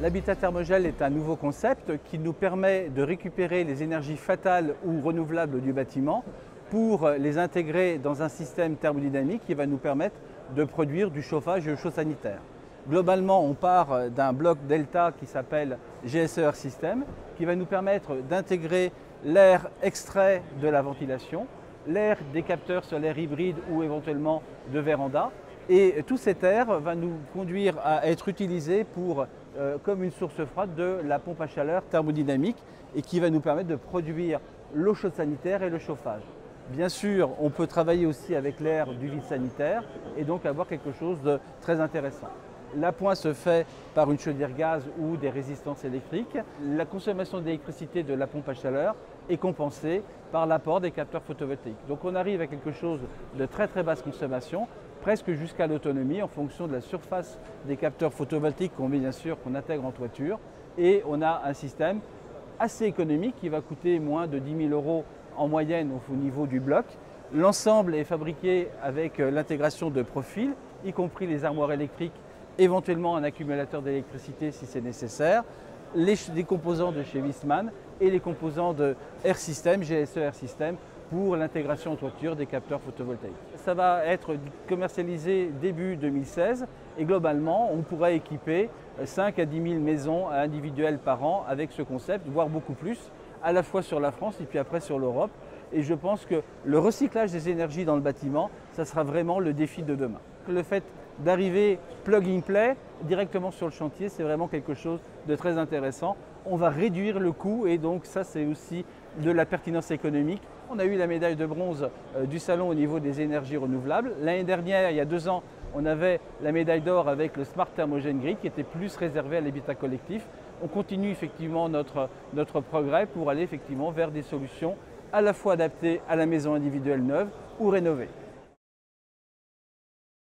L'habitat thermogène est un nouveau concept qui nous permet de récupérer les énergies fatales ou renouvelables du bâtiment pour les intégrer dans un système thermodynamique qui va nous permettre de produire du chauffage et de l'eau sanitaire. Globalement, on part d'un bloc delta qui s'appelle GSE-Air System, qui va nous permettre d'intégrer l'air extrait de la ventilation, l'air des capteurs solaires hybrides ou éventuellement de véranda. Et tout cet air va nous conduire à être utilisé comme une source froide de la pompe à chaleur thermodynamique et qui va nous permettre de produire l'eau chaude sanitaire et le chauffage. Bien sûr, on peut travailler aussi avec l'air du vide sanitaire et donc avoir quelque chose de très intéressant. L'appoint se fait par une chaudière gaz ou des résistances électriques. La consommation d'électricité de la pompe à chaleur est compensée par l'apport des capteurs photovoltaïques. Donc on arrive à quelque chose de très basse consommation, presque jusqu'à l'autonomie en fonction de la surface des capteurs photovoltaïques qu'on intègre en toiture. Et on a un système assez économique qui va coûter moins de 10 000 € en moyenne au niveau du bloc. L'ensemble est fabriqué avec l'intégration de profils, y compris les armoires électriques, éventuellement un accumulateur d'électricité si c'est nécessaire, les composants de chez Viessmann et les composants de Air System, GSE-Air System, pour l'intégration en toiture des capteurs photovoltaïques. Ça va être commercialisé début 2016 et globalement, on pourra équiper 5 à 10 000 maisons individuelles par an avec ce concept, voire beaucoup plus, à la fois sur la France et puis après sur l'Europe. Et je pense que le recyclage des énergies dans le bâtiment, ça sera vraiment le défi de demain. Le fait d'arriver plug and play directement sur le chantier, c'est vraiment quelque chose de très intéressant. On va réduire le coût et donc ça c'est aussi de la pertinence économique. On a eu la médaille de bronze du salon au niveau des énergies renouvelables. L'année dernière, il y a 2 ans, on avait la médaille d'or avec le Smart Thermogène Grid qui était plus réservé à l'habitat collectif. On continue effectivement notre progrès pour aller effectivement vers des solutions à la fois adaptées à la maison individuelle neuve ou rénovée.